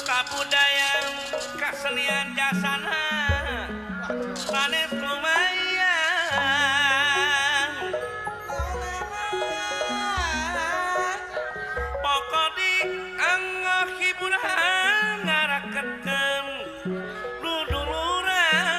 Kabudayaan kasenian jasana sanes lumayan pokok di anggo hiburan ngarakeun duduluran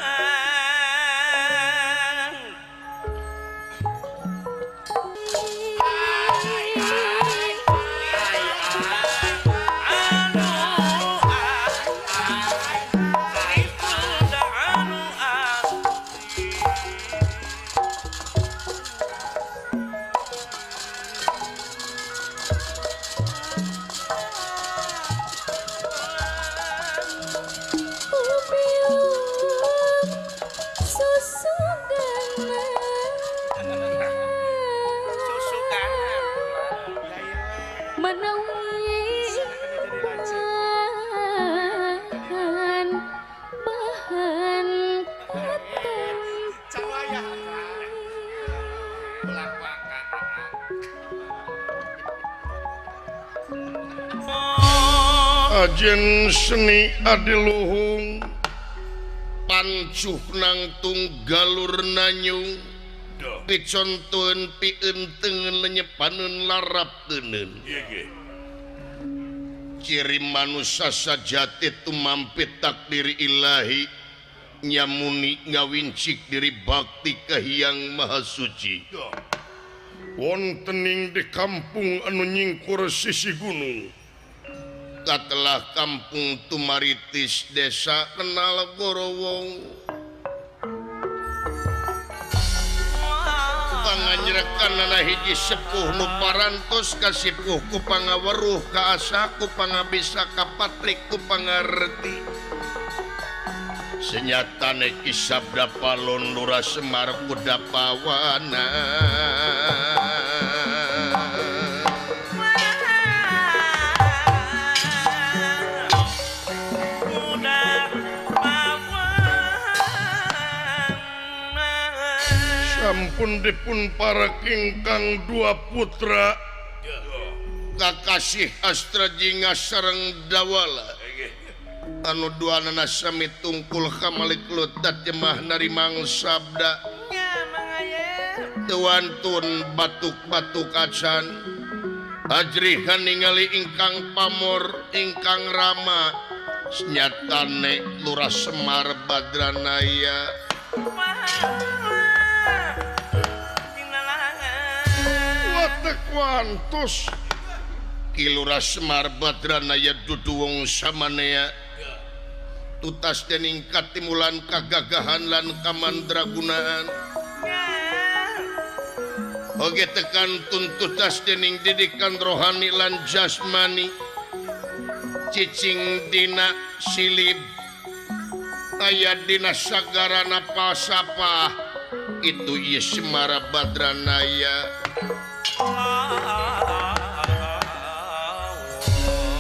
Ajen seni adiluhung pancuh nang tunggalur nanyung picontoen pientengen lenyepaneun larap teuneun ciri manusia sajati tumampit takdir ilahi nyamuni ngawincik diri bakti kahiyang maha suci wontening di kampung anu nyingkur sisi gunung katelah kampung Tumaritis desa kenal Gorowong panganjrekanana hiji sepuh nu parantos ka sepuh ku pangaweruh ka asa ku pangabisa ka patrik ku pangarti senyatane kisabda palon lurah Semar kudapawana sampun dipun para kingkang dua putra kakasih Astra Jinga sareng Dawala anu duanana sami tungkul kamalik lutat jemah narimang sabda tewantun batuk-batuk acan ajrihan ningali ingkang pamor ingkang rama senyatane lurah Semar Badranaya kuantos kilurah Semar Badranaya dudu wong samanea tutas deningkat timulan kagagahan lan kamandragunaan oge tekan tuntutas dening didikan rohani lan jasmani cicing dina silib aya dina sagarana pasapa itu ieu Semar Badranaya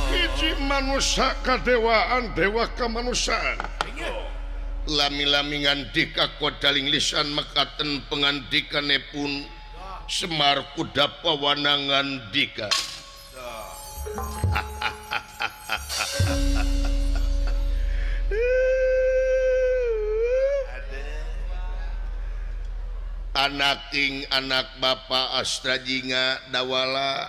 hiji manusia kadewaan dewa kemanusiaan lami-lami ngandika kodaling lisan mekaten pengandikane pun Semar kuda pawanangan dika anaking anak Bapak Astrajinga Dawala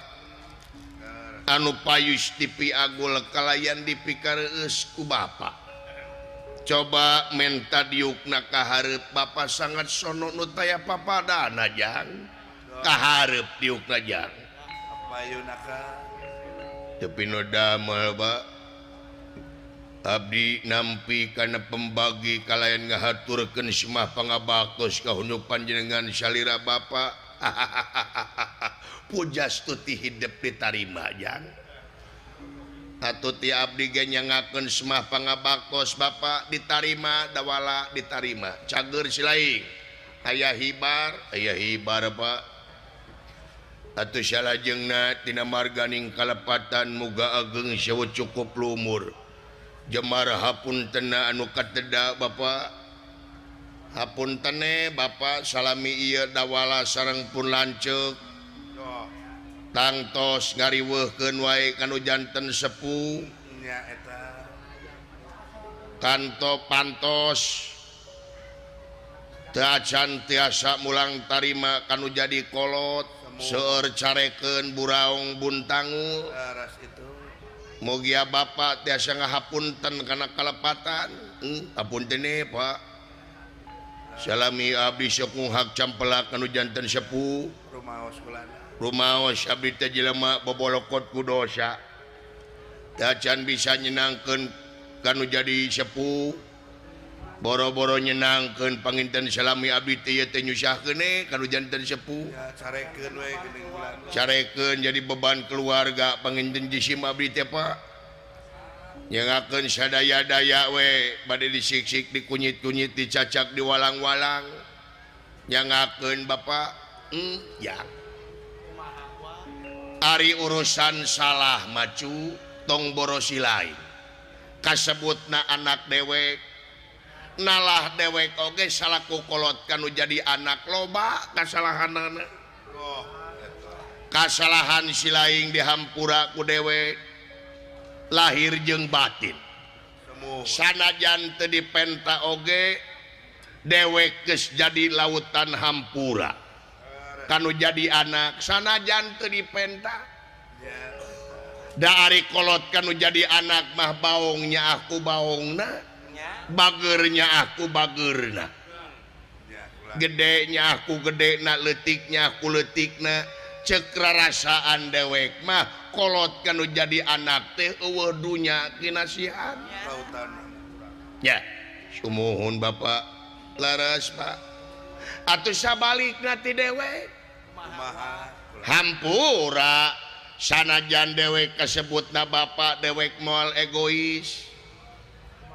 anu payus tipi agul kalayan dipikareus ku Bapak coba menta diukna kaharep Bapak sangat sono nu taya papadana jang kaharep diukna jang tapi nu damel Pak abdi nampi kana pembagi kalayan ngahaturkeun semah pangabaktos kahunjuk panjenengan salira Bapak pujastuti hidup ditarima jang atuti abdi ge nyangakeun semah pangabaktos Bapak ditarima Dawala ditarima cager silaing aya hibar Pak atuh salajengna tina marganing kalepatan muga ageng sawu cukup lumur Jemar hapuntena anu kateda Bapak hapuntene Bapak salami ieu Dawala sareng pun lanceuk tangtos ngariweuhkeun wae kanu janten sepuh nya eta kanto pantos teu acan tiasa mulang tarima kanu jadi kolot seueur carekeun buraung buntangu mugia Bapak tiasa ngahapunten kana kalepatan hapunten Pak salami abdi sok nguhak campelak kanu janten sepuh rumaos abdi teh jelema bobolokot ku dosa dacan bisa nyenangkeun kanu jadi sepuh boro-boro nyenangkeun panginten salami abdi teh teh nyusahkeun kanu janten sepuh carekeun we geuning bulan carekeun jadi beban keluarga panginten jisim abdi teh Pak nyangakeun sadaya-daya we bade disiksik dikunyit-kunyit dicacak diwalang-walang nyangakeun Bapak ya ari urusan salah macu tong borosi lain kasebutna anak dewek nalah dewek oge salaku kolot kanu jadi anak loba kasalahanana kasalahan silaing dihampura ku dewek lahir jeung batin sanajan teu dipenta oge dewek geus jadi lautan hampura kanu jadi anak sanajan teu dipenta da ari kolot kanu jadi anak mah baongnya aku baongna bagernya aku bagerna gedenya aku gedena letiknya aku letikna cek rasaan dewek mah kolot kanu jadi anak teh eueuh dunya kinasihan ya sumuhun Bapak laras Pak atuh sabalikna ti dewek hampura sanajan dewek kasebutna Bapak dewek moal egois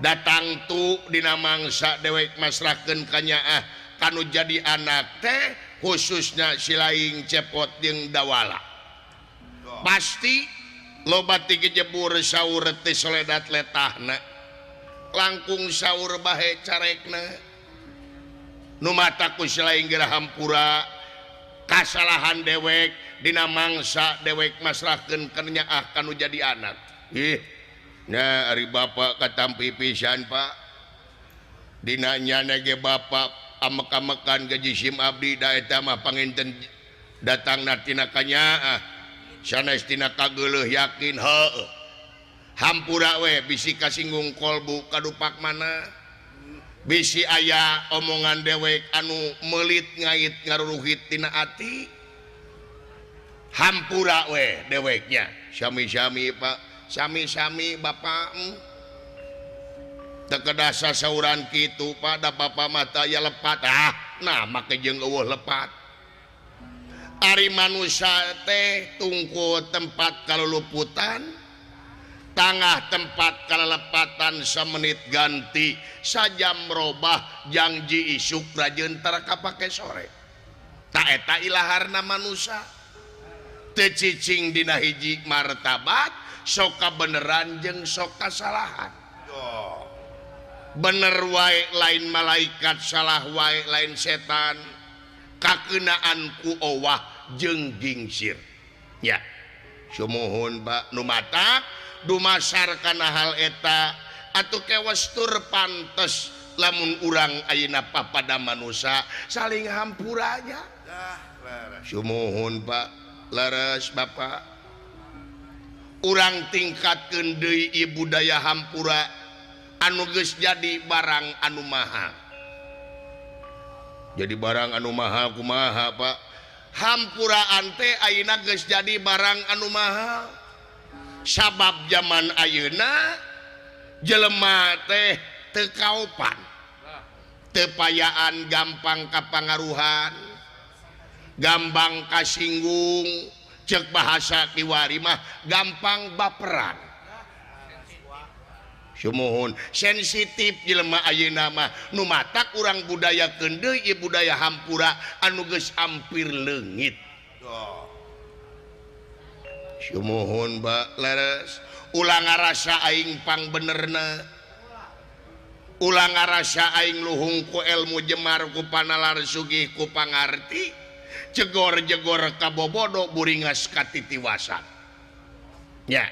datang tu dina mangsa dewek masrahkeun ka nyaah kanu jadi anak teh khususnya silaing cepot jeung Dawala pasti loba ti jebur saur teh soledat letahna langkung saur bahe carekna nu mata ku silaing geura hampura kasalahan dewek dina mangsa dewek masrahkeun ka nyaah kanu jadi anak nah ari Bapak katampi pisan Pak dina nyana ge Bapak amek-amekan gaji sim abdi da eta mah panginten datangna tina ka nyaah sanes tina kageuleuh yakin heueuh hampura we bisi kasinggung kolbu kadupak mana bisi aya omongan dewek anu meulit ngait ngaruruhit tina ati hampura we deweknya sami-sami Pak sami-sami Bapak tekedasa sauran kitu pada Bapak mata ya lepat nah make jeung eueuh lepat ari manusia teh tungku tempat kaluluputan tangah tempat kalelepatan samenit ganti sajam robah janji isuk rajeun tara kapake sore ta eta ilaharna manusia teu cicing dina hiji martabat soka beneran jeung sok kasalahan bener wae lain malaikat salah wae lain setan kakeunaan ku owah jeung gingsir ya sumuhun Pak nu matak dumasar kana hal eta atuh kewestur pantes lamun urang ayeuna papada manusia saling hampuranya sumuhun Pak leres Bapak urang tingkatkeun deui ieu budaya hampura anu geus jadi barang anu mahal jadi barang anu mahal kumaha Pak hampuraan teh ayeuna geus jadi barang anu mahal sabab zaman ayeuna jelema teh teu kaopan teu payaan gampang kapangaruhan gampang kasinggung cek bahasa kiwari mah gampang baperan sumuhun sensitif jelema ayeuna mah nu matak urang budayakeun deui ieu budaya hampura anu geus ampir leungit sumuhun Mbak leres ulang ngarasa aing pang benerna ulang ngarasa aing luhung ku ilmu jemar ku panalar sugih ku pangarti jegor-jegor kabobodo buringas katitiwasan ya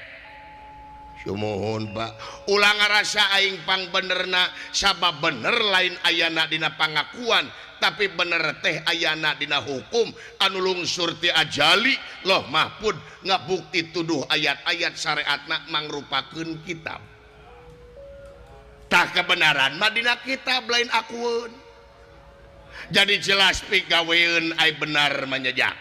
sumuhun Pak ulang ngarasa aing pang benerna sabab bener lain ayana dina pangakuan tapi bener teh ayana dina hukum anu lungsur ti ajali loh mahpud ngabukti tuduh ayat-ayat syariatna mangrupakeun kitab tah kebenaran mah dina kitab lain akueun jadi jelas pigaweun ai benar manyejak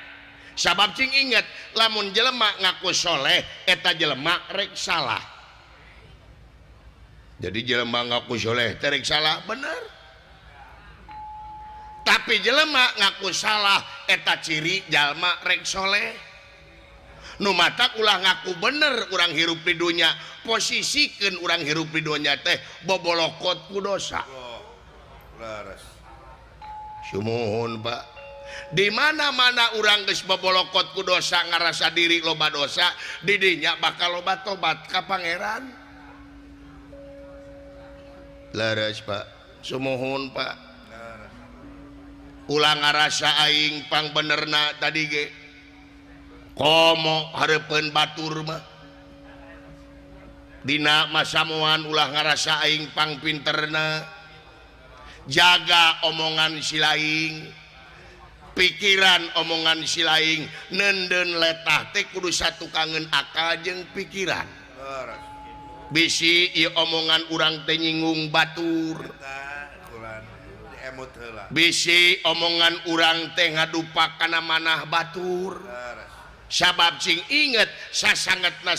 sabab cing inget lamun jelema ngaku soleh eta jelema rek salah jadi jelema ngaku soleh teh rek salah bener tapi jelema ngaku salah eta ciri jalma rek soleh nu matak ulah ngaku bener urang hirup di dunya posisikeun urang hirup di dunya teh bobolokot ku dosa sumuhun Pak di mana-mana urang geus bobolokot ku dosa ngarasa diri loba dosa di dinya bakal loba tobat ka pangeran leres Pak sumuhun Pak ulang ngarasa aing pang benerna tadi ge komo hareupeun batur mah dina masamuan ulah ngarasa aing pang pinterna jaga omongan si laing pikiran omongan si laing nenden letah teh kudu satukangeun akal jeung pikiran bisi ieu omongan urang teh nyinggung batur bisi omongan urang teh ngadupak kana manah batur sabab cing inget sasangetna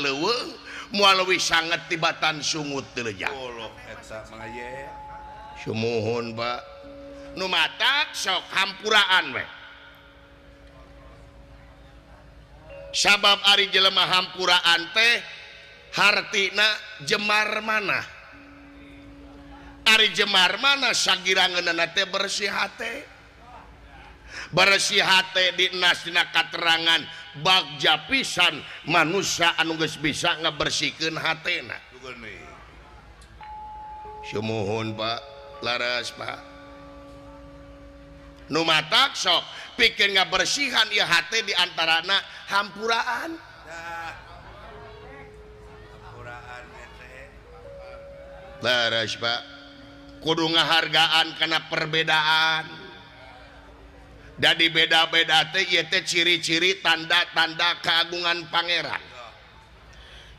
leuweung moal leuwih sanget tibatan sungut teu lejak sumuhun Pak nu matak sok hampuraan we sabab ari jelema hampuraan teh hartina jemar manah ari jemar manah sagirangeunna teh bersih hate dinas dina katerangan bagja pisan manusia anu geus bisa ngabersihkeun hatena sumuhun Pak laras Pak nu matak sok pikeun ngabersihan ieu hate di antarana hampuraan laras Pak kudu ngahargaan kana perbedaan jadi beda-beda teh ieu teh ciri-ciri tanda-tanda keagungan pangeran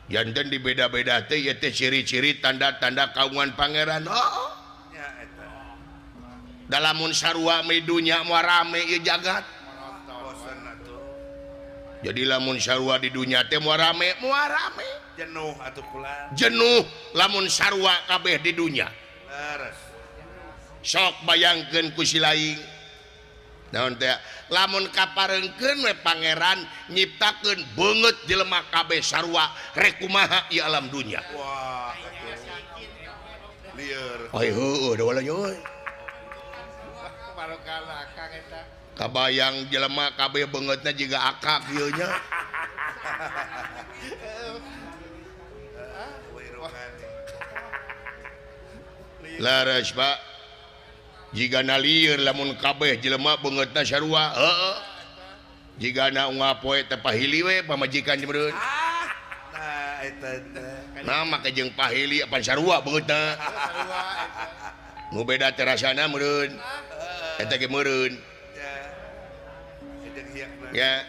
janten di beda-beda teh ieu teh ciri-ciri tanda-tanda kagungan pangeran dalamun sarua me dunya moal rame ieu jagat jadi lamun sarua di dunya teh moal rame jenuh atuh pula jenuh lamun sarua kabeh di dunya sok bayangkeun ku si laing naon teh lamun kaparengkeun we pangeran nyiptakeun beungeut jelema kabeh sarua rek kumaha ieu alam dunya wah lieur oi heueuh da wala nyoy barokah akang eta kabayang jelema kabeh beungeutna jiga akak ieu nya laras Pak jika lieur lamun kabeh jelema beungeutna sarua heeh jika ngapoe teh pahili we pamajikan meureun nah eta nah make jeung pahili apa sarua beungeutna nu beda teh rasana meureun eta ge meureun ya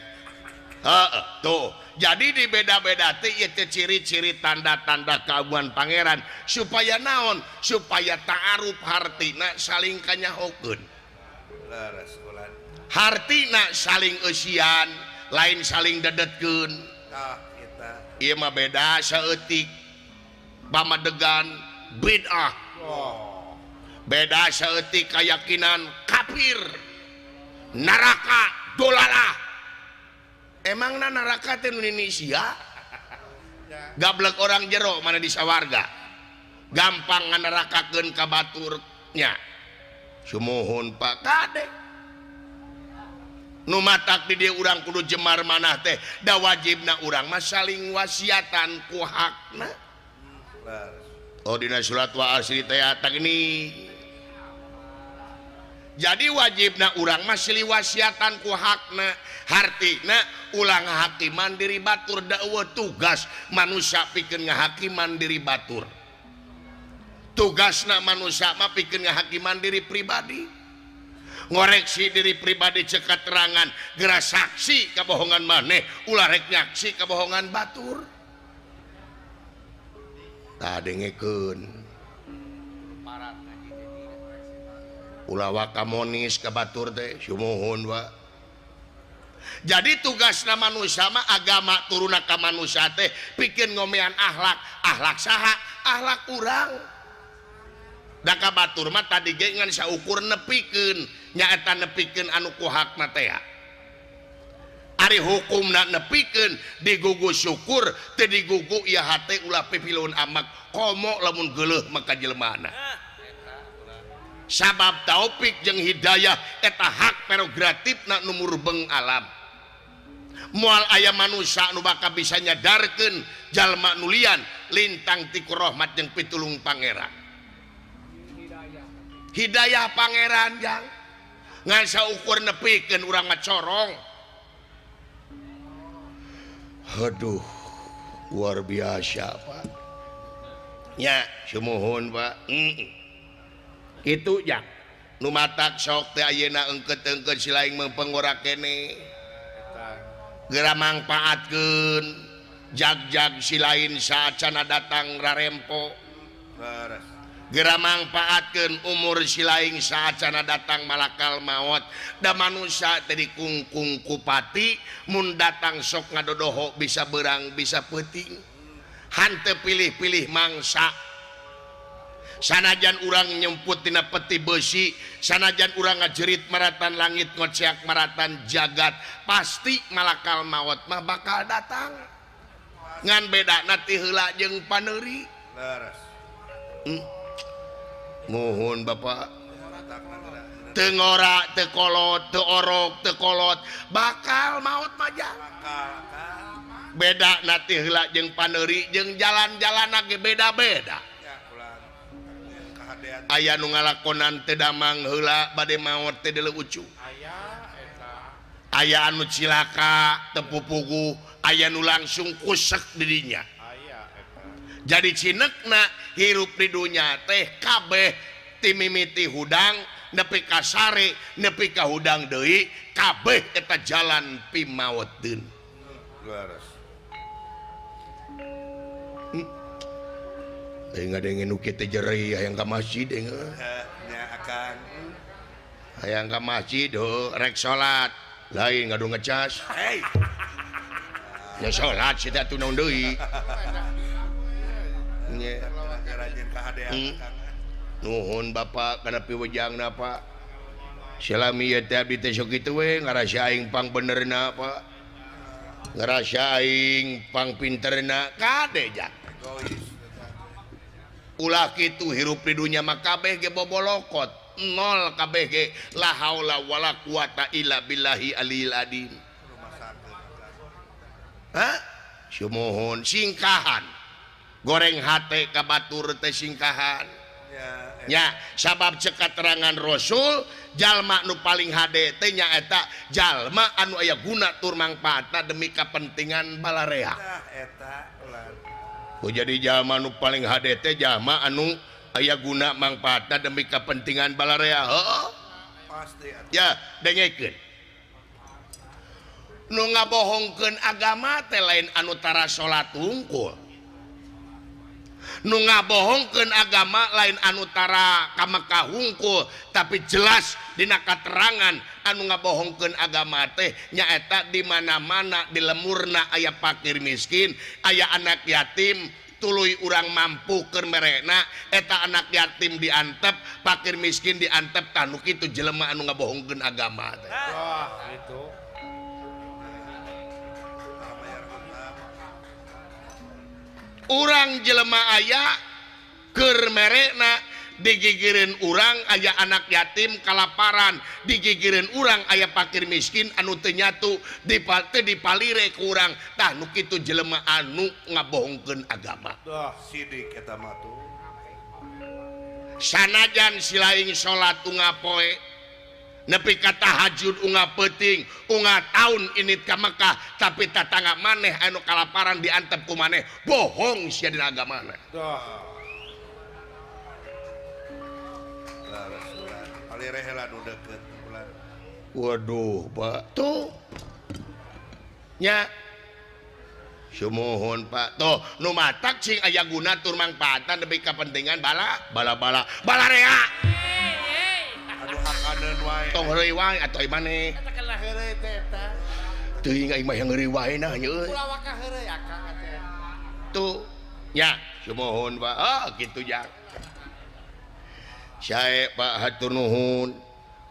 heeh tuh jadi di beda-beda teh ieu teh ciri-ciri tanda-tanda kagungan pangeran supaya naon supaya ta'aruf hartina saling kanyahokeun laras ulan hartina saling eusian lain saling dedetkeun tah kita ieu mah beda saeutik pamadegan bid'ah beda saeutik keyakinan kafir neraka dolalah emangna neraka teh Indonesia gablek orang jero mana di sawarga gampang nganerakakeun ka baturnya sumuhun Pak Kade nu matak di dieu urang kudu jemar manah teh da wajibna urang mah saling wasiatan ku hakna oh dina surat wa asri teh eta gini jadi wajibna urang mah silih wasiatan ku hakna hartina ulang hakiman diri batur da eueuh tugas manusia pikeun ngahakiman diri batur tugasna manusia mah pikeun ngahakiman diri pribadi ngoreksi diri pribadi cek keterangan geura saksi kabohongan maneh ulah rek nyaksi kabohongan batur tah dengekeun ulah wakamonis ka batur teh sumuhun wa jadi tugasna manusia mah agama turuna ka manusia teh pikeun ngomean akhlak saha akhlak urang da ka batur mah tadi ge ngan saukur nepikeun nyaeta nepikeun anu ku hakna teh ari hukumna nepikeun digugu syukur teu digugu ieu hate ulah pipilun amak komo lamun geuleuh maka jelemaana sabab taufik jeung hidayah eta hak prerogatifna nu murbeng alam moal aya manusia nu bakal bisa nyadarkeun jalma nu lian lintang ti rahmat jeung pitulung pangeran hidayah pangeran jang ngan saukur nepikeun urang mah corong aduh luar biasa Pak nya sumuhun Pak itu ya nu matak sok teh ayeuna engkeut-engkeut silaing mempengorak kene geura mangpaatkeun jag-jag silain saacana datang rarempo geura mangpaatkeun umur silaing saacana datang malakal maut da manusia teh dikungkung kupati mun datang sok ngadodoho bisa beurang bisa peuting hanteu pilih-pilih mangsa sanajan urang nyemput tina peti besi sanajan urang ngajerit maratan langit ngoceak maratan jagat pasti malakal maut mah bakal datang ngan bedana ti heula jeung paneuri laras muhun Bapak teu ngora teu kolot teu orok teu kolot bakal maut mah jang beda nanti heula jeung paneuri jeung jalan-jalan ge beda-beda aya nu ngalakonan teu damang heula bade maot teh deuleu ucu aya anu cilaka teu pupugu aya nu langsung kusek di dinya jadi cinekna hirup di dunya teh kabeh ti mimiti hudang nepi ka sare nepi ka hudang deui kabeh eta jalan pi maotdeun ngadenge nu kitu jerih hayang ka masjid nya akang hayang ka masjid rek salat lain ngadu ngecas ya salat sia teh naon deui nya rajin kahadean nuhun Bapak kana piwejangna Pak salami ieu teh abdi teh sok kitu we ngarasa aing pang benerna Pak ngarasa aing pang pinterna kade jak ulah kitu hirup di dunya mah kabeh ge bobolokot nol kabeh ge la haula wala quwata illa billahi aliyil adim sumuhun singkahan goreng hate ka batur teh singkahan ya nya sabab cekat terangan Rasul jalma nu paling HD teh nyaeta jalma anu aya guna tur mangpaatna demi kepentingan balarea. Tah eta ulah. Jadi jalma nu paling HD teh jalma anu aya guna mangpaatna demi kepentingan balarea. Heuh. Pasti atuh. Ya dengekeun. Nu ngabohongkeun agama teh lain anu tara salat hungkul. Nu ngabohongkeun agama lain anu tara ka Mekah hungkul, tapi jelas dina katerangan anu ngabohongkeun agama teh nyaeta di mana-mana di lemurna aya fakir miskin, aya anak yatim, tuluy urang mampu keur merena eta anak yatim diantep, fakir miskin diantep, tah nu kitu jelema anu ngabohongkeun agama teh. Wah, itu. Urang jelema aya keur merena digigireun urang aya anak yatim kalaparan, digigireun urang aya fakir miskin anu teu nyatu dipalire ku urang, tah nu kitu jelema anu ngabohongkeun agama. Dah sidik eta mah tuh. Sanajan silaing salat unga poe nepi ka tahajud unga peuting unga taun init ka Mekah, tapi tatangga maneh anu kalaparan diantep ku maneh bohong sia dina agamana. Dah. Laras ulah. Palire heula nu deukeut ulah. Waduh, Pak. Tuh. Nya. Sumuhun, Pak. Tuh, nu matak cing aya guna tur mangpaatan demi kepentingan balarea. Aduh hakaneun wae. Tong heureuy wae atoy maneh. Katakanlah heureuy teh eta. Teuing aing mah yang heureuy wae nah nya euy. Ulah waka heureuy akang teh. Tuh. Nya, sumuhun, Pak. Ah, kitu jak. Sae Pak hatur nuhun.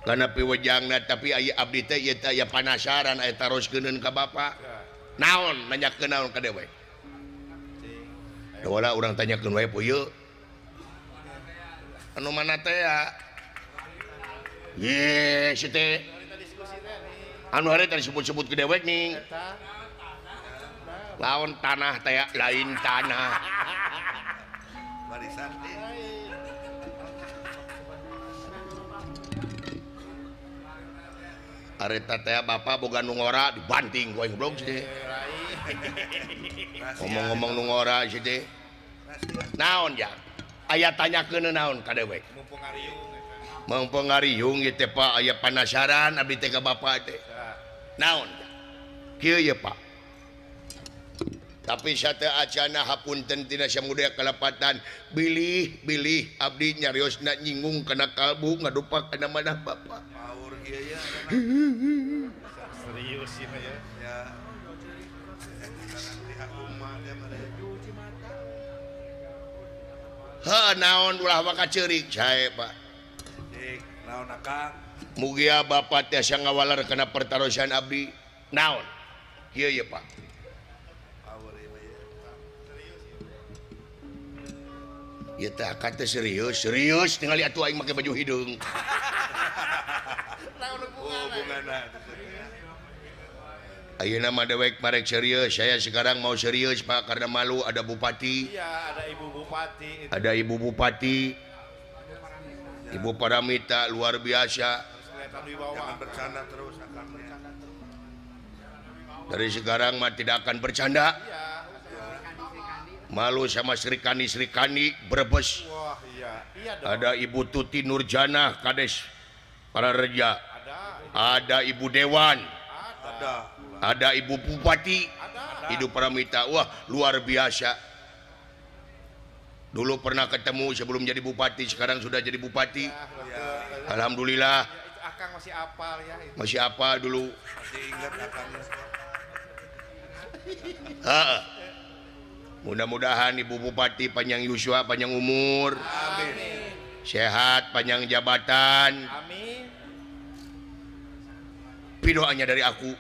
Kana piwejangna tapi aya abdi teh ieu teh aya panasaran aya taroskeun ka Bapak. Naon nanyakeun naon ka dewe? Dawala urang tanyakeun wae poe. Anu mana teh ya? Ye, si teh. Anu hari tadi sebut-sebut ke dewek nih. Lawan tanah teh lain tanah. Barisan teh. Areta teh Bapak boga nu ngora dibanting ku aing goblok si teh. Ngomong-ngomong nu ngora si teh. Naon ya? Aya tanyakeun naon ka dewek? Mumpung ngariung eta. Mangpangariung ieu teh Pak aya panasaran abdi teh ka Bapak teh. Naon? Kieu ye Pak. Tapi sate acana hapunten tina samudaya kalapatan bilih abdi nyariosna nyinggung kana kalbu ngadupak kana manah Bapak. Maur ieu ya. Serius sih ya. Ya. Sekarang pihak umat ya pada cuci mata. Ha naon ulah waka ceurik sae Pak. Dik, naon akang? Mugia Bapak tiasa ngawalar kana pertarosan abdi. Naon? Kieu ye Pak. Maur ieu ya. Ieu teh kata serius ningali atuh aing make baju hidung. Hubunganna. Ayeuna mah dewek marek serius, saya sekarang mau serius Pak karena malu ada bupati. Iya, ada ibu bupati. Ada ibu bupati. Ibu Paramita luar biasa. Kelihatan wibawa. Jangan bercanda terus akangnya. Dari sekarang mah tidak akan bercanda. Iya. Malu sama Sri Kandi Brebes. Wah, iya. Iya dong. Ada Ibu Tuti Nurjana Kades Parareja. Ada Ibu Dewan. Ada. Ada Ibu Bupati. Ibu Paramita. Wah, luar biasa. Dulu pernah ketemu sebelum jadi bupati, sekarang sudah jadi bupati. Alhamdulillah. Ya, itu akang masih apal ya itu. Masih apa dulu? Masih ingat akangnya. Ha. Mudah-mudahan Ibu Bupati panjang yuswa, panjang umur, Amin. sehat, panjang jabatan. Amin. Pidoanya dari aku.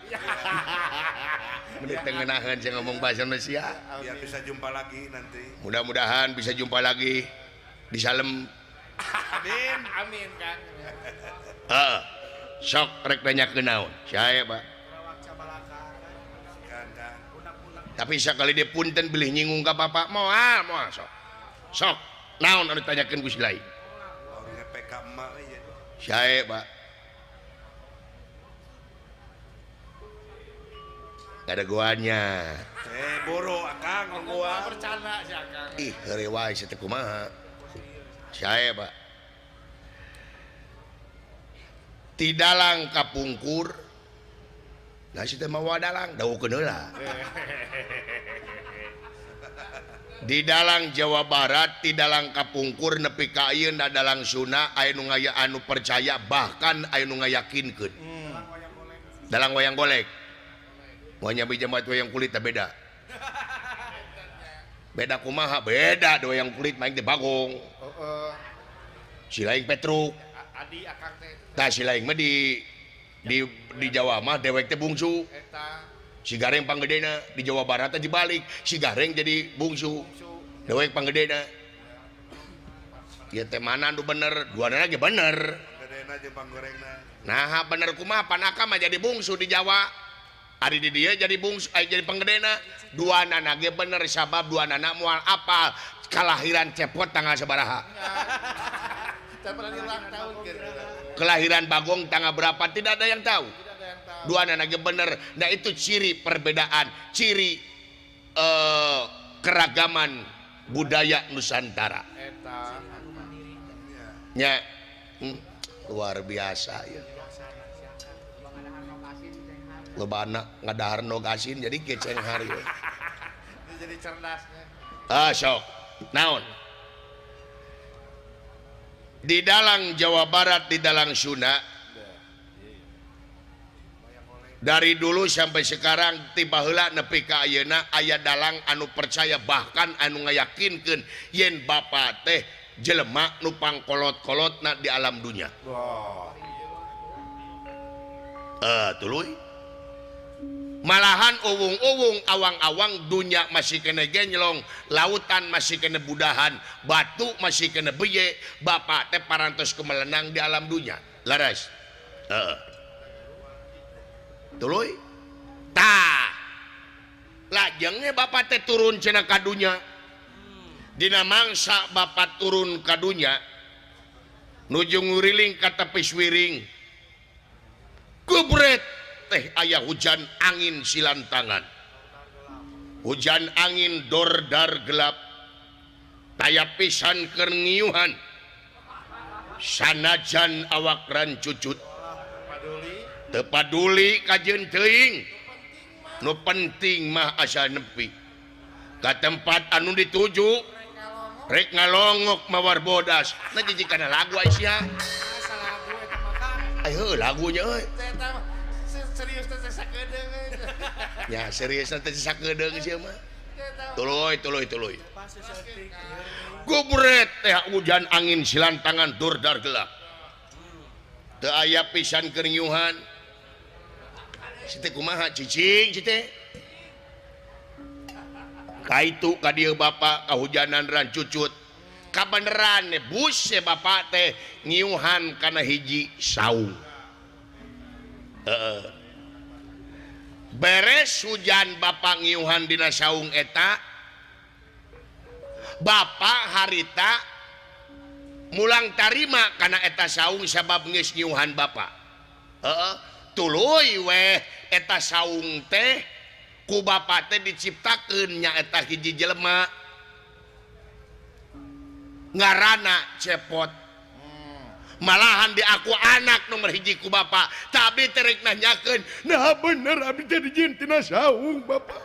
Menit tengenahan saya ngomong bahasa Indonesia. Biar bisa jumpa lagi nanti. Mudah-mudahan bisa jumpa lagi di Salem. Amin. Amin, Kang. Heeh. Sok rek nanyakeun naon? Saya, Pak. Kan. Tapi sakali dia punten bilih nyinggung ka Bapak, moal sok. Sok. Naon anu tanyakeun ku si lain? ka emak ya. Sae, Pak. Gak ada guanya. Boro akang gua. Bercanda sih Akang. Ih, heureuy wae teh kumaha. Sae, Pak. Ti dalang kapungkur. Nah, si teh mawa dalang, dawukeun heula. Di dalang Jawa Barat, ti dalang kapungkur nepi ka ieu da dalang Sunda aya nu ngaya anu percaya bahkan aya nu ngayakinkeun. Dalang wayang golek. Moanya bija mah wayang kulit teh beda. Beda kumaha? Beda da wayang kulit main teh bagong. Si laing Petruk. Adi Akang teh Tah si laing mah di Jawa mah dewek teh bungsu. eta Si Gareng panggedena di Jawa Barat teh dibalik. Si Gareng jadi bungsu. Dewek panggedena. Ieu teh mana nu bener? Duana ge bener. Gedena jeung panggorengna. Nah, bener kumaha Panaka mah jadi bungsu di Jawa. Ari di dieu jadi bungsu jadi panggedena. Duana ge bener sabab duana moal apal kelahiran cepot tanggal sabaraha. Teh pernah ulang tahun gitu. Kelahiran Bagong tanggal berapa tidak ada yang tahu. Tidak ada yang tahu. Dua anak bener. Nah itu ciri perbedaan, ciri keragaman budaya Nusantara. Eta Ya, luar biasa ya. Loba anak ngadahar nogasin jadi keceng hari. ini jadi cerdasnya. Sok, naon? Di dalang Jawa Barat, di dalang Sunda, dari dulu sampai sekarang tiba heula nepi ka ayeuna aya dalang anu percaya bahkan anu ngayakinkeun yen bapa teh jelema nu pangkolot-kolotna di alam dunya. Wah. Tuluy. Malahan uwung-uwung awang-awang dunya masih kena genylong, lautan masih kena budahan, batu masih kena beye, bapa teh parantos kemelenang di alam dunya. Laras. Tuluy. Tah. Lajengnya bapa teh turun cenah ka dunya. Dina mangsa bapa turun ka dunya, nuju nguriling ka tepi wiring. Kubret teh aya hujan angin silantangan. Hujan angin dordar gelap. Taya pisan keur ngiuhan. Sanajan awak rancucut. Paduli. Teu paduli kajeun teuing. Nu penting mah asa nepi ka tempat anu dituju. Rek ngalongok mawar bodas. Nah jadi kana lagu Aisyah. Asa lagu eta mah Kang. Ayo lagunya euy. Eta mah serius teh sakedeung. Ya serius nanti sakedeung sia mah. Tuluy. Gubret teh hujan angin silantangan dordar gelap. Teu aya pisan keur ngiuhan. Site kumaha cicing site? Kaitu ka dieu bapa kahujanan rancucut. Kabeneran nebus se bapa teh ngiuhan kana hiji saung. Beres hujan bapa ngiuhan dina saung eta, bapa harita mulang tarima kana eta saung sabab geus ngiuhan bapa. Tuluy weh eta saung teh ku bapa teh diciptakeun nya eta hiji jelema ngaranna Cepot. Malahan di aku anak nomor hiji ku bapa, tapi terek nanyakeun, nah bener abdi teh dijieun tina saung bapa.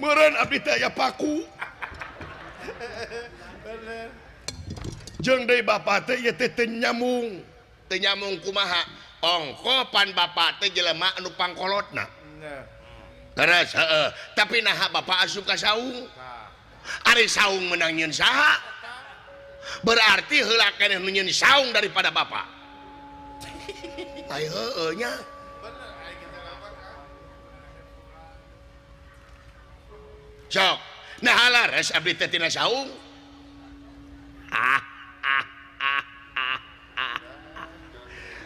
Meureun abdi teh aya paku. Jeung deui bapa teh ieu teh teu nyamung. Teu nyamung kumaha? Ongko pan bapa teh jelema anu pangkolotna. Terus tapi naha bapa asup ka saung. Ari saung menang nyeun saha? Berarti heula keneh nu nyeun saung daripada bapa. Ai heueuh nya. Sok, nah laras abdi teh tina saung.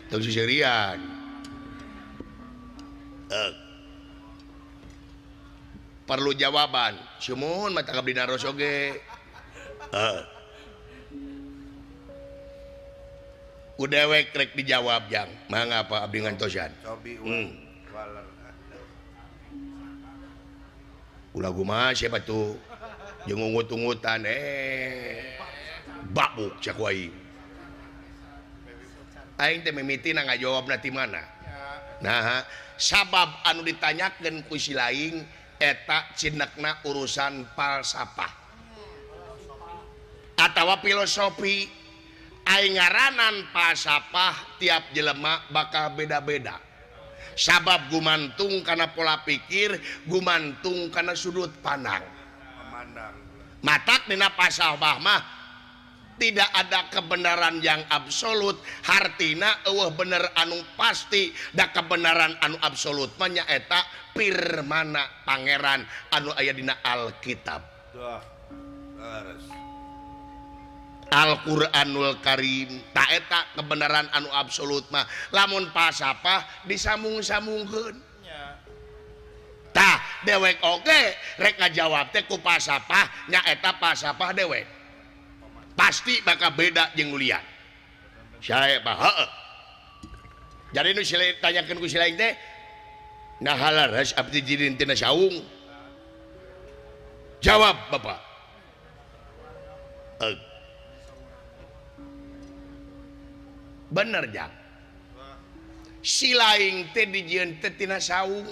Tong sisirian. perlu jawaban sumun mata kabdi naros oge udewek rek dijawab jang mangapa abdi ngantosan cobi waler ulah kumaha siapa tuh jeung ungut-ungutan babuk cak wae aing teh mimiti ngajawabna ti mana nah sabab anu ditanyakeun ku si laing eta cindekna urusan falsafah atawa filosofi aing ngaranan falsafah tiap jelema bakal beda-beda sabab gumantung karena pola pikir gumantung karena sudut pandang memandang matak dina falsafah mah tidak ada kebenaran yang absolut hartina eueuh bener anu pasti da kebenaran anu absolut mah nyaeta firmana pangeran anu aya dina Alkitab dah harus Al-Qur'anul Karim tak eta kebenaran anu absolut mah lamun falsafah disambung-sambungkeun tah dewek oge rek ngajawab teh ku falsafah nyaeta falsafah dewek pasti bakal beda jeung lian saya pak heeh jadi nu sile tanyakeun ku sila teh nah halaras abdi jirin tina saung jawab bapak bener jang si laing teh dijieun teh tina saung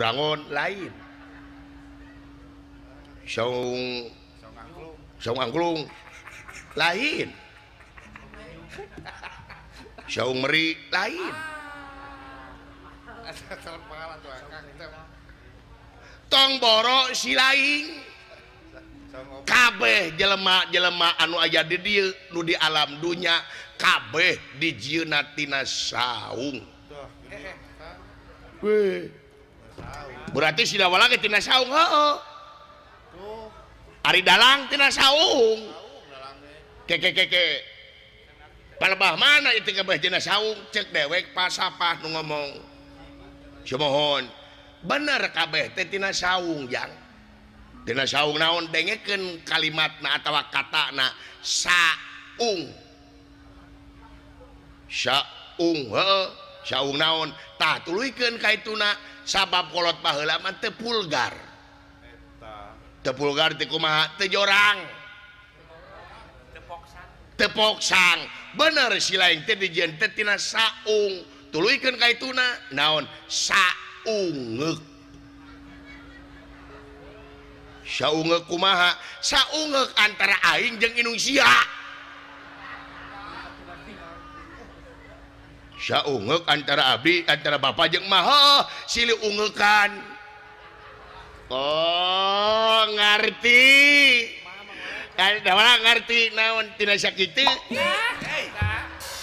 rangon lain saung angklung lain saung meri lain tong boro si laing kabeh jelema anu aya di dieu nu di alam dunya kabeh dijieunna tina saung berarti si dawala ge tina saung heuh ari dalang tina saung keke palebah mana itu kabeh tina saung cek dewek pasapah nu ngomong sumohon bener kabeh teh tina saung jang tina saung naon dengekeun kalimatna atawa katana saung heuh saung naon tah tuluykeun ka ituna sabab kolot baheula mah teu vulgar teu vulgar teh kumaha teu jorang tepok sang bener si lain teh dijieun teh tina saung tuluykeun ka ituna naon saungeuk saungeuk kumaha saungeuk antara aing jeung inung sia saungeuk antara abdi antara bapa jeung mah silih ungeukan oh ngarti kan dawala ngarti naon tina sakitu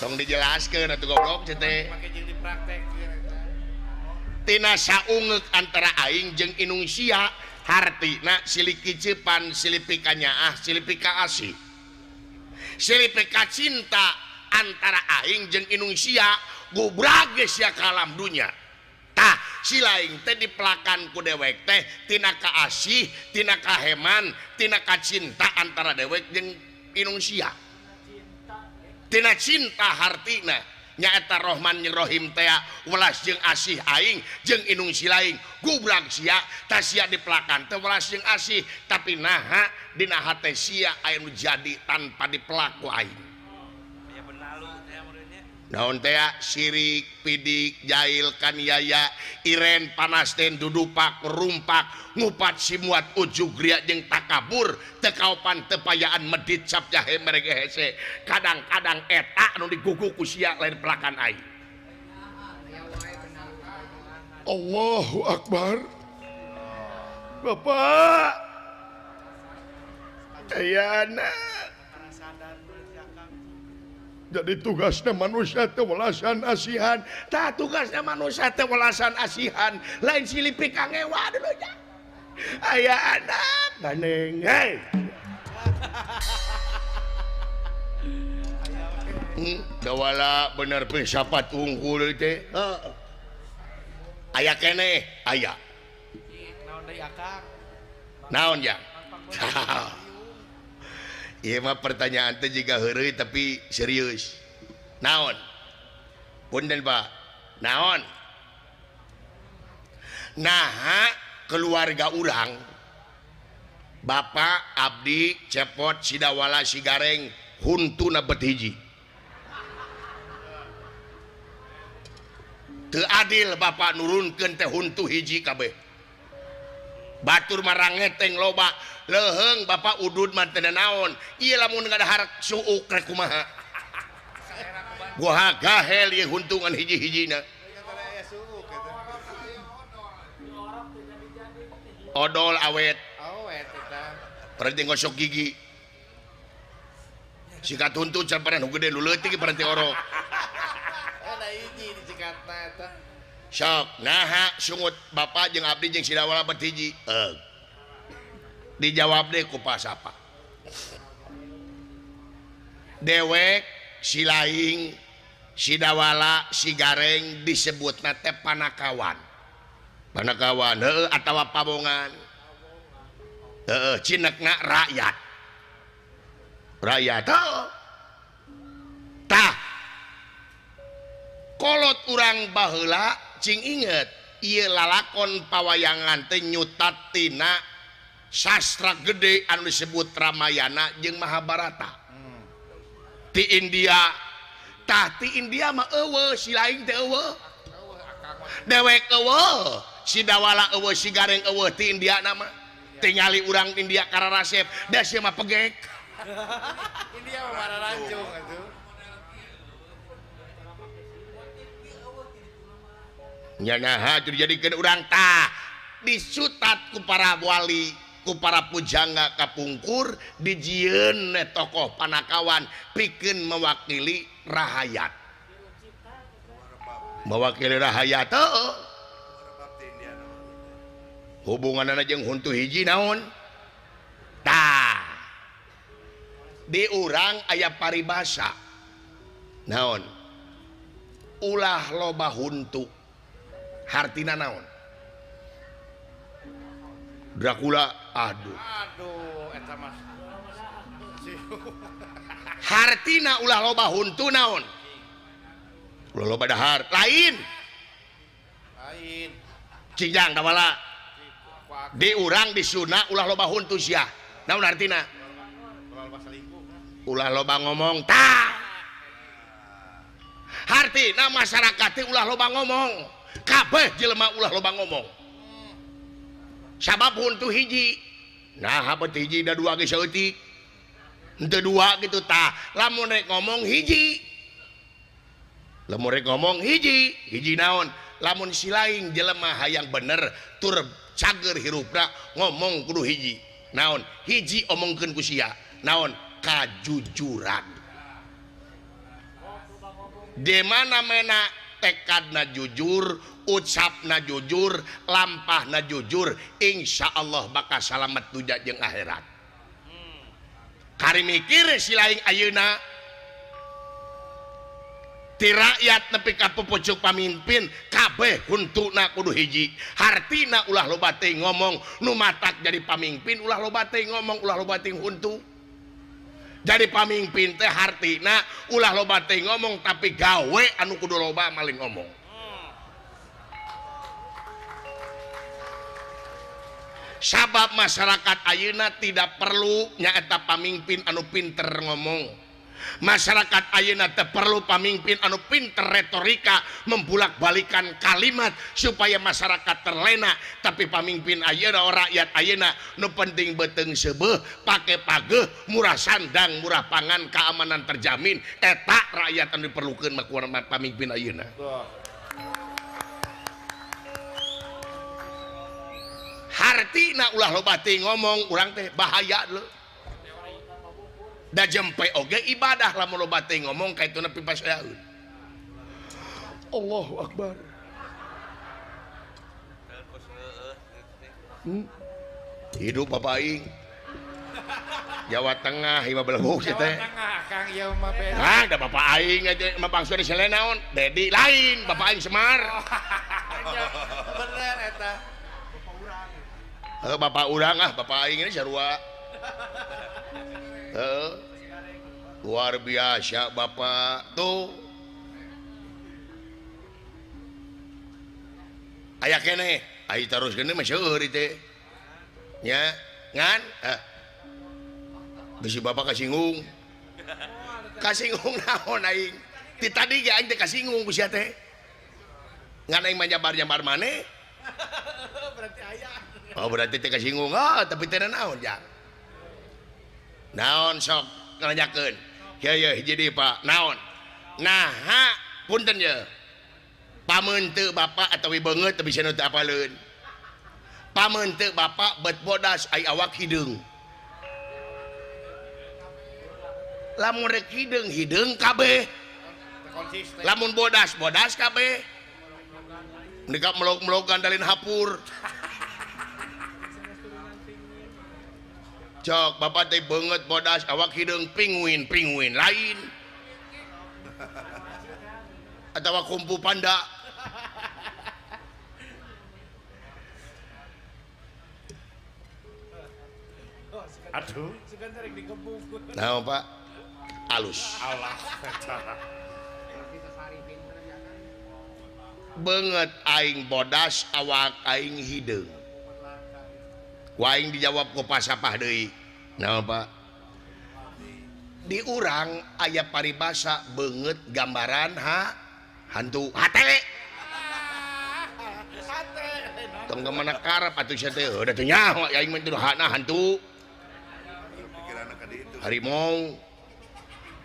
tong dijelaskeun atuh goblok teh tina saungeuk antara aing jeung inung sia hartina silih kicepan silih pikanyaah silih pikaasih silih pika cinta antara aing jeung inung sia gubrag sia ka alam dunya tah si laing teh dipelakan ku dewek teh tina kaasih tina kaheman tina kacinta antara dewek jeung inung sia tina cinta hartina nyaeta Rahman jeung Rahim teh welas jeung asih aing jeung inung si laing gubrag sia tah sia dipelakan teh welas jeung asih tapi naha dina hate sia aya nu jadi tanpa dipelaku aing naon teh sirik pidik jail kaniaya iren panasten dudupak rumpak ngupat simuat ujug ria jeung takabur teu kaopan teu payaan medit cap jahe merege hese kadang-kadang eta anu digugu ku sia lain pelakan aing Allahu Akbar Bapak ayana jadi tugasnya manusia teh welasan asihan tah tugasnya manusia teh welasan asihan lain silih pika ngewa dulu ya aya anak gandeng hei dawala bener filsafat unggul teh aya keneh aya Akang. naon ya iya mah pertanyaan teh juga heureuy tapi serius naon punten Pak naon nah keluarga urang Bapak abdi cepot sidawala sigareng huntuna bet hiji teu adil Bapak nurunkeun teh huntu hiji kabeh batur marang ngeteng loba leheng Bapak udud mah teu naon ieu lamun ngadahar suuk rek kumaha gua gahel ieu huntungan hiji-hijina odol awet berarti ngosok gigi sikat huntu camparan nu gede nu leutik berarti orok Ada hiji di Jakarta eta. sok naha sungut Bapak jeung abdi jeung sidawala bet hiji dijawab deh ku pasapa dewek silaing sidawala sigareng disebutna teh panakawan heueuh atawa pabongan heueuh cinekna rakyat tah kolot urang baheula cing inget ieu lalakon pawayangan teh nyutat tina sastra gede anu disebut Ramayana jeung Mahabharata ti India tah ti India mah eueuh silaing teh eueuh dewek eueuh sidawala eueuh sigareng eueuh ti India nama tingali urang India kararasep da sia mah pegek India mah mana rancung atuh. nya naha dijadikeun urang tah disutat ku para wali ku para pujangga kapungkur dijieun tokoh panakawan pikeun mewakili rahayat hubunganna jeung huntu hiji naon tah di urang aya paribasa naon ulah loba huntu hartina naon Dracula aduh Eta mah. hartina ulah loba huntu naon ulah loba dahar lain cijang dawala di urang di Sunda ulah loba huntu sia naon artina ulah loba ngomong tah hartina masyarakat teh ulah loba ngomong kabeh jelema ulah loba ngomong sabab huntu hiji nah habet hiji da dua ge saeutik henteu dua gitu tah lamun rek ngomong hiji hiji naon lamun silaing jelema hayang bener tur cager hirupna ngomong kudu hiji naon hiji omongkeun ku sia naon kajujuran di mana-mana tekadna jujur ucapna jujur lampahna jujur insyaallah bakal salamet dunya jeung akhirat kari mikir silaing ayeuna ti rakyat nepi ka pupucuk pamimpin kabeh huntuna kudu hiji hartina ulah loba teuing ngomong nu matak jadi pamimpin ulah loba teuing ngomong ulah loba teuing huntu jadi pamimpin teh hartina ulah loba teuing ngomong tapi gawe anu kudu loba maling ngomong sabab masyarakat ayeuna tidak perlu nyaeta pamimpin anu pinter ngomong masyarakat ayeuna teh perlu pamimpin anu pinter retorika membulak-balikan kalimat supaya masyarakat terlena tapi pamimpin ayeuna rakyat ayeuna nu penting beteung seubeuh pake pageuh murah sandang murah pangan keamanan terjamin eta rakyat anu diperlukeun mah pamimpin ayeuna hartina ulah loba teuing ngomong urang teh bahaya leuh da jempe oge ibadah lamun loba teuing ngomong kaituna pipasaeun Allahu akbar hidup Bapak aing Jawa Tengah ieu belenggu kieu teh Jawa Tengah Kang ieu mah beda. ah da Bapak aing aja mah bangsa di Selenaon Dedi lain Bapak aing Semar Bener eta. Bapak urang bapak aing ini sarua. Luar biasa bapak tuh. Aya keneh, ai teruskeun mah seueur teh. Nya, ngan? Geus bapak kasinggung. Kasinggung naon aing? Ti tadi ge aing teh kasinggung ku sia teh. Ngan aing mah nyabar-nyabar maneh. Berarti aya. Oh berarti teh kasinggung. Tapi teh naon jang? Naon sok ngajakeun. Kieu hiji deui Pak. Naon? Naha punten ye. Pameun teu bapak atawi beungeut teu bisa nu teu apaleun. Pameun teu bapak bet bodas ai awak hideung. Lamun rek hideung kabeh. Konsisten. Lamun bodas kabeh. Nika melog-melog gandalin hapur. Cok bapak teh beungeut bodas awak hideung pingwin lain. Atawa kumpu panda. Aduh. Sugan rek digebuk. Nah Pak alus. Allah. Beungeut aing bodas awak aing hideung. Ku aing dijawab ku pasapah deui. Naon Pak? Di urang aya paribasa beungeut gambaran hantu hate. Tong kemana karep atuh sia teh da teu nyaho aing mah teu hantu. Pikiranna ka ditu. Harimau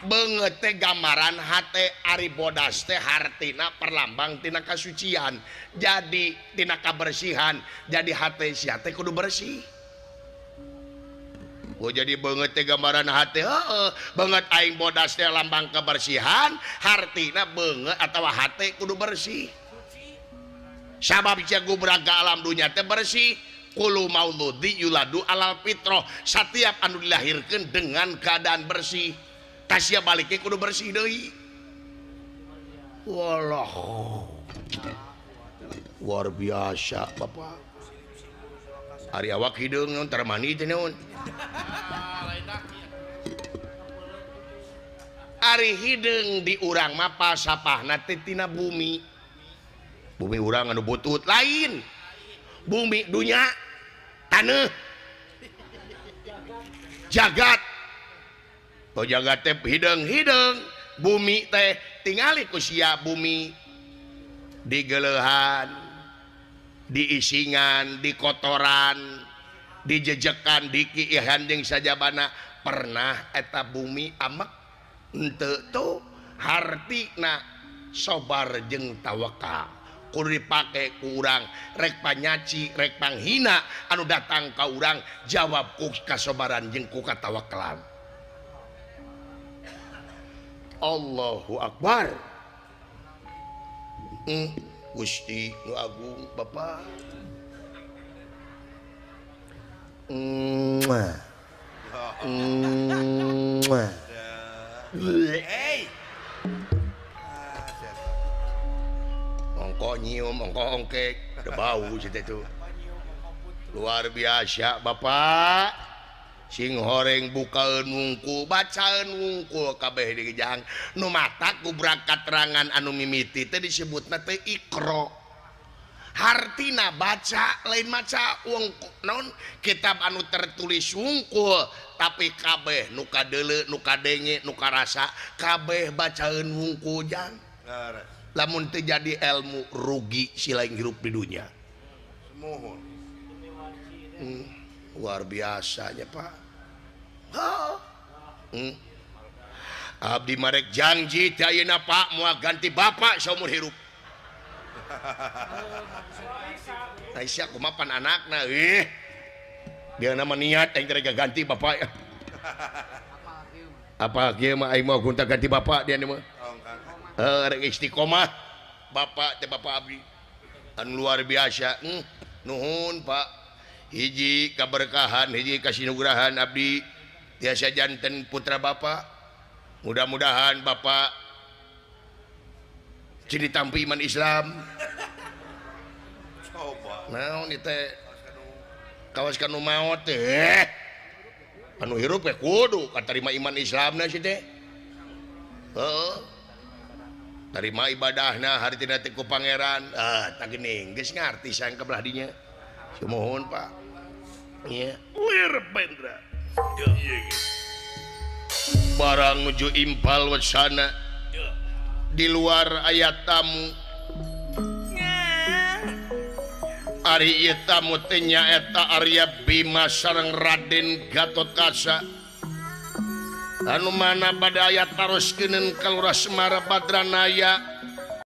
beungeut teh gambaran hate ari bodas teh hartina perlambang tina kasucian. Jadi tina kabersihan, jadi hate sia teh kudu bersih. Oh jadi beungeut teh gambaran hate beungeut aing bodas teh lambang kebersihan, hartina beungeut atawa hate kudu bersih. Sabab braga alam dunya teh bersih. Kullu mauludi yuladu alal fitrah. Setiap anu dilahirkeun dengan keadaan bersih. Tasya baliknya kudu bersih deui. Walah. Luar biasa Bapak. Ari awak hideung naon termani teh naon? Ari hideung di urang mah pasapahna teh tina bumi. Bumi urang anu butut lain. Bumi dunya taneuh. Jagat. Oh jagat teh hideung bumi teh tingali ku sia bumi digeleuhan, diisingan, dikotoran, dijejekan, dikieuhan jeung sajabana pernah eta bumi amek henteu tuh hartina sobar jeung tawakal. Kudu dipake ku urang rek panyaci rek panghina anu datang ka urang jawab ku kasobaran jeung ku katawakalan. Allahu Akbar. Gusti nu agung Bapak. Hey. Ongko nyium, ongko ongkek, ada bau cerita itu. Luar biasa Bapak. Sing horeng bukaeun wungkul, bacaeun wungkul kabeh digejang. Nu matak ku berangkat terangan anu mimiti teh disebutna teh Iqra. Hartina baca lain maca wungkul. Naon kitab anu tertulis wungkul tapi kabeh nu kadeuleu, nu kadenge, nu karasa kabeh bacaeun wungkul jang. Lamun teu jadi ilmu rugi silaing hirup di dunia. Semohon. Luar biasanya Pak. Abdi marek janji teh ayeuna Pak moal ganti bapak saumur hirup. Aisyah kumaha pan anakna dia nama niat yang teh ganti bapak ya. Apa kieu mah aing mau gunta ganti bapak dia mah. Rek istiqomah bapak teh bapak abdi anu luar biasa. Nuhun Pak. Hiji kaberkahan, hiji kasinugrahan abdi tiasa janten putra bapak. Mudah-mudahan bapak ciri tampi iman Islam. Coba. Naon ieu teh? kawas kanu maot anu hirup kudu katarima iman Islamna sih teh tarima ibadahna hari tina ku pangeran tak geuning geus ngarti sayang kebelah dinya sumohon Pak nya lir Pendra barang nuju impal wacana di luar ayat tamu ari ieu tamu teh nyaeta Arya Bima sareng Raden Gatotkaca anu mana pada ayat taroskeun ka Lurah Semara Badranaya